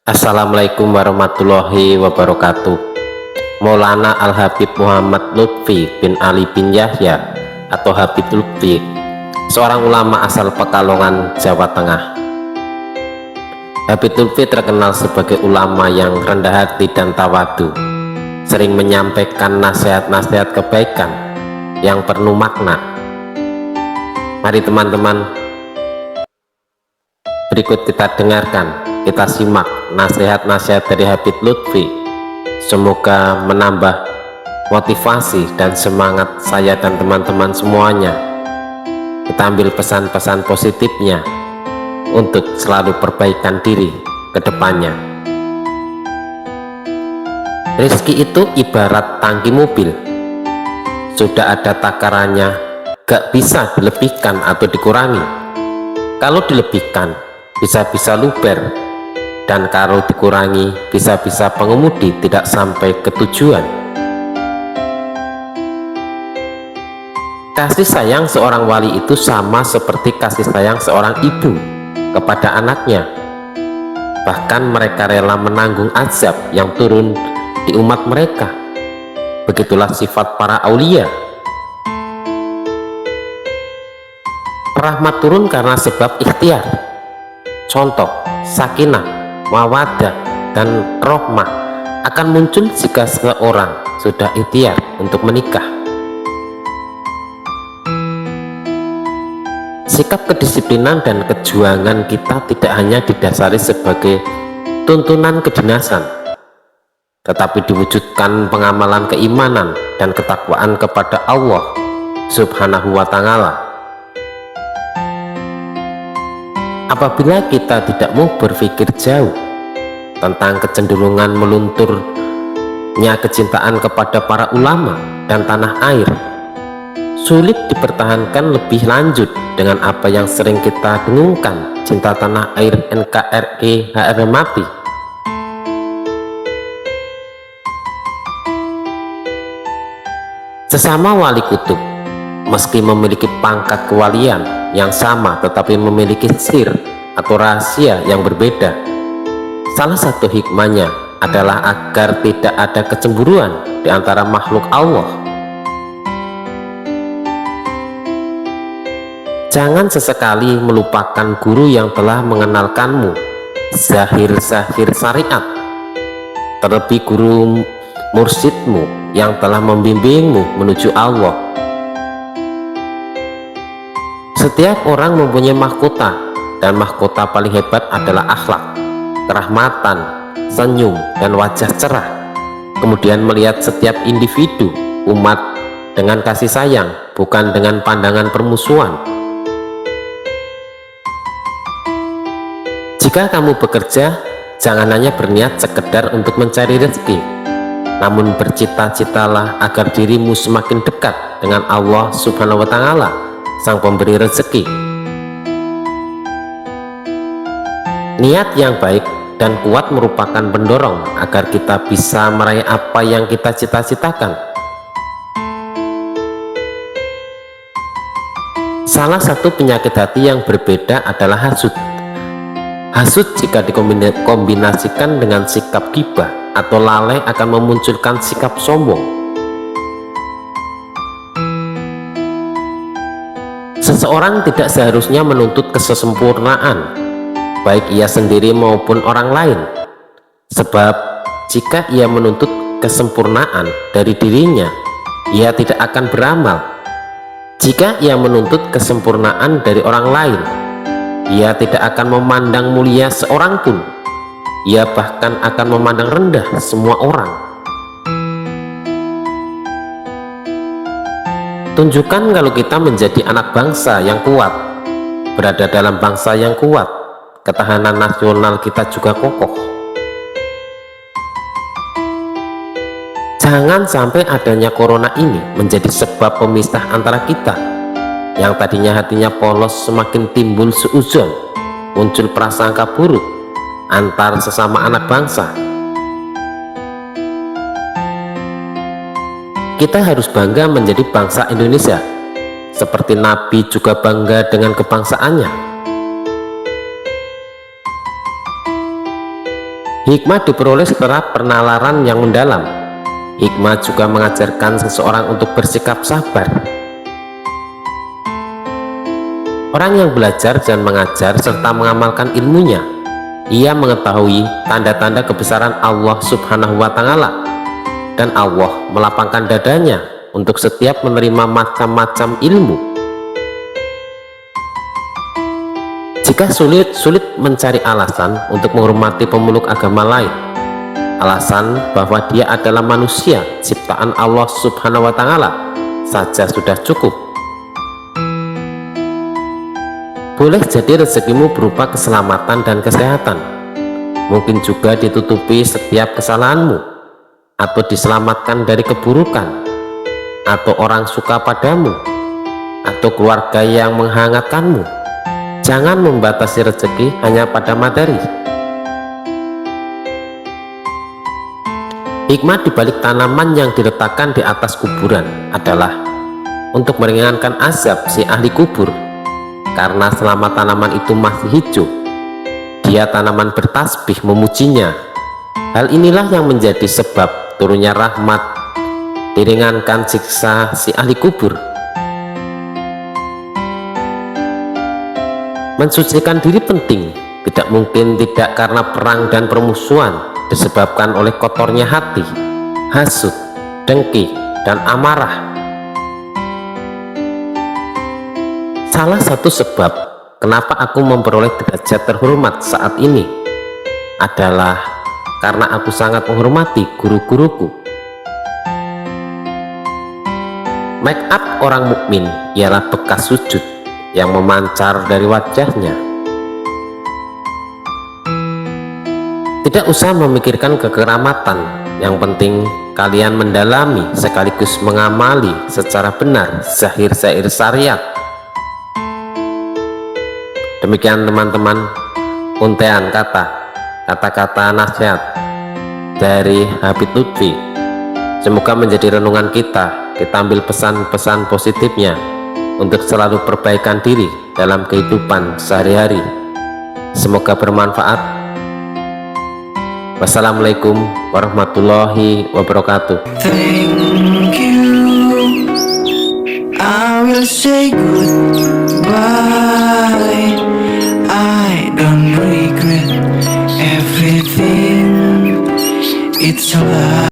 Assalamualaikum warahmatullahi wabarakatuh. Maulana Al-Habib Muhammad Lutfi bin Ali bin Yahya atau Habib Lutfi, seorang ulama asal Pekalongan, Jawa Tengah. Habib Lutfi terkenal sebagai ulama yang rendah hati dan tawadu, sering menyampaikan nasihat-nasihat kebaikan yang penuh makna. Mari teman-teman, berikut kita dengarkan, kita simak nasihat-nasihat dari Habib Lutfi. Semoga menambah motivasi dan semangat saya dan teman-teman semuanya. Kita ambil pesan-pesan positifnya untuk selalu perbaikan diri ke depannya. Rezeki itu ibarat tangki mobil, sudah ada takarannya, gak bisa dilebihkan atau dikurangi. Kalau dilebihkan bisa-bisa luber, dan kalau dikurangi bisa-bisa pengemudi tidak sampai ke tujuan. Kasih sayang seorang wali itu sama seperti kasih sayang seorang ibu kepada anaknya. Bahkan mereka rela menanggung azab yang turun di umat mereka. Begitulah sifat para aulia. Rahmat turun karena sebab ikhtiar. Contoh, sakinah, mawadah, dan rohmah akan muncul jika seseorang sudah ikhtiar untuk menikah. Sikap kedisiplinan dan kejuangan kita tidak hanya didasari sebagai tuntunan kedinasan, tetapi diwujudkan pengamalan keimanan dan ketakwaan kepada Allah Subhanahu wa Ta'ala. Apabila kita tidak mau berpikir jauh tentang kecenderungan melunturnya kecintaan kepada para ulama dan tanah air, sulit dipertahankan lebih lanjut dengan apa yang sering kita dengungkan, cinta tanah air NKRI HR mati. Sesama wali kutub, meski memiliki pangkat kewalian yang sama tetapi memiliki sir atau rahasia yang berbeda. Salah satu hikmahnya adalah agar tidak ada kecemburuan di antara makhluk Allah. Jangan sesekali melupakan guru yang telah mengenalkanmu zahir-zahir syariat, terlebih guru mursyidmu yang telah membimbingmu menuju Allah. Setiap orang mempunyai mahkota, dan mahkota paling hebat adalah akhlak, kerahmatan, senyum, dan wajah cerah. Kemudian melihat setiap individu umat dengan kasih sayang, bukan dengan pandangan permusuhan. Jika kamu bekerja, jangan hanya berniat sekedar untuk mencari rezeki, namun bercita-citalah agar dirimu semakin dekat dengan Allah Subhanahu wa Ta'ala, Sang Pemberi rezeki. Niat yang baik dan kuat merupakan pendorong agar kita bisa meraih apa yang kita cita-citakan. Salah satu penyakit hati yang berbeda adalah hasud. Hasud jika dikombinasikan dengan sikap ghibah atau lalai akan memunculkan sikap sombong. Seseorang tidak seharusnya menuntut kesempurnaan, baik ia sendiri maupun orang lain, sebab jika ia menuntut kesempurnaan dari dirinya, ia tidak akan beramal. Jika ia menuntut kesempurnaan dari orang lain, ia tidak akan memandang mulia seorang pun. Ia bahkan akan memandang rendah semua orang. Tunjukkan kalau kita menjadi anak bangsa yang kuat, berada dalam bangsa yang kuat, ketahanan nasional kita juga kokoh. Jangan sampai adanya corona ini menjadi sebab pemisah antara kita. Yang tadinya hatinya polos semakin timbul suuzon, muncul prasangka buruk antar sesama anak bangsa. Kita harus bangga menjadi bangsa Indonesia, seperti Nabi juga bangga dengan kebangsaannya. Hikmah diperoleh setelah penalaran yang mendalam. Hikmah juga mengajarkan seseorang untuk bersikap sabar. Orang yang belajar dan mengajar serta mengamalkan ilmunya, ia mengetahui tanda-tanda kebesaran Allah Subhanahu wa Ta'ala, dan Allah melapangkan dadanya untuk setiap menerima macam-macam ilmu. Jika sulit mencari alasan untuk menghormati pemeluk agama lain, alasan bahwa dia adalah manusia ciptaan Allah Subhanahu wa Ta'ala saja sudah cukup. Boleh jadi rezekimu berupa keselamatan dan kesehatan, mungkin juga ditutupi setiap kesalahanmu, atau diselamatkan dari keburukan, atau orang suka padamu, atau keluarga yang menghangatkanmu. Jangan membatasi rezeki hanya pada materi. Hikmah dibalik tanaman yang diletakkan di atas kuburan adalah untuk meringankan azab si ahli kubur, karena selama tanaman itu masih hijau, dia tanaman bertasbih memujinya. Hal inilah yang menjadi sebab turunnya rahmat, diringankan siksa si ahli kubur. Mensucikan diri penting, tidak mungkin tidak karena perang dan permusuhan disebabkan oleh kotornya hati, hasut, dengki, dan amarah. Salah satu sebab kenapa aku memperoleh derajat terhormat saat ini adalah karena aku sangat menghormati guru-guruku. Make up orang mukmin ialah bekas sujud yang memancar dari wajahnya. Tidak usah memikirkan kekeramatan, yang penting kalian mendalami sekaligus mengamali secara benar zahir-zahir syariat. Demikian teman-teman, untean kata-kata nasihat dari Habib Lutfi. Semoga menjadi renungan kita ambil pesan-pesan positifnya untuk selalu perbaikan diri dalam kehidupan sehari-hari. Semoga bermanfaat. Wassalamualaikum warahmatullahi wabarakatuh. Thank you. I will say goodbye. I don't regret everything. It's a lie.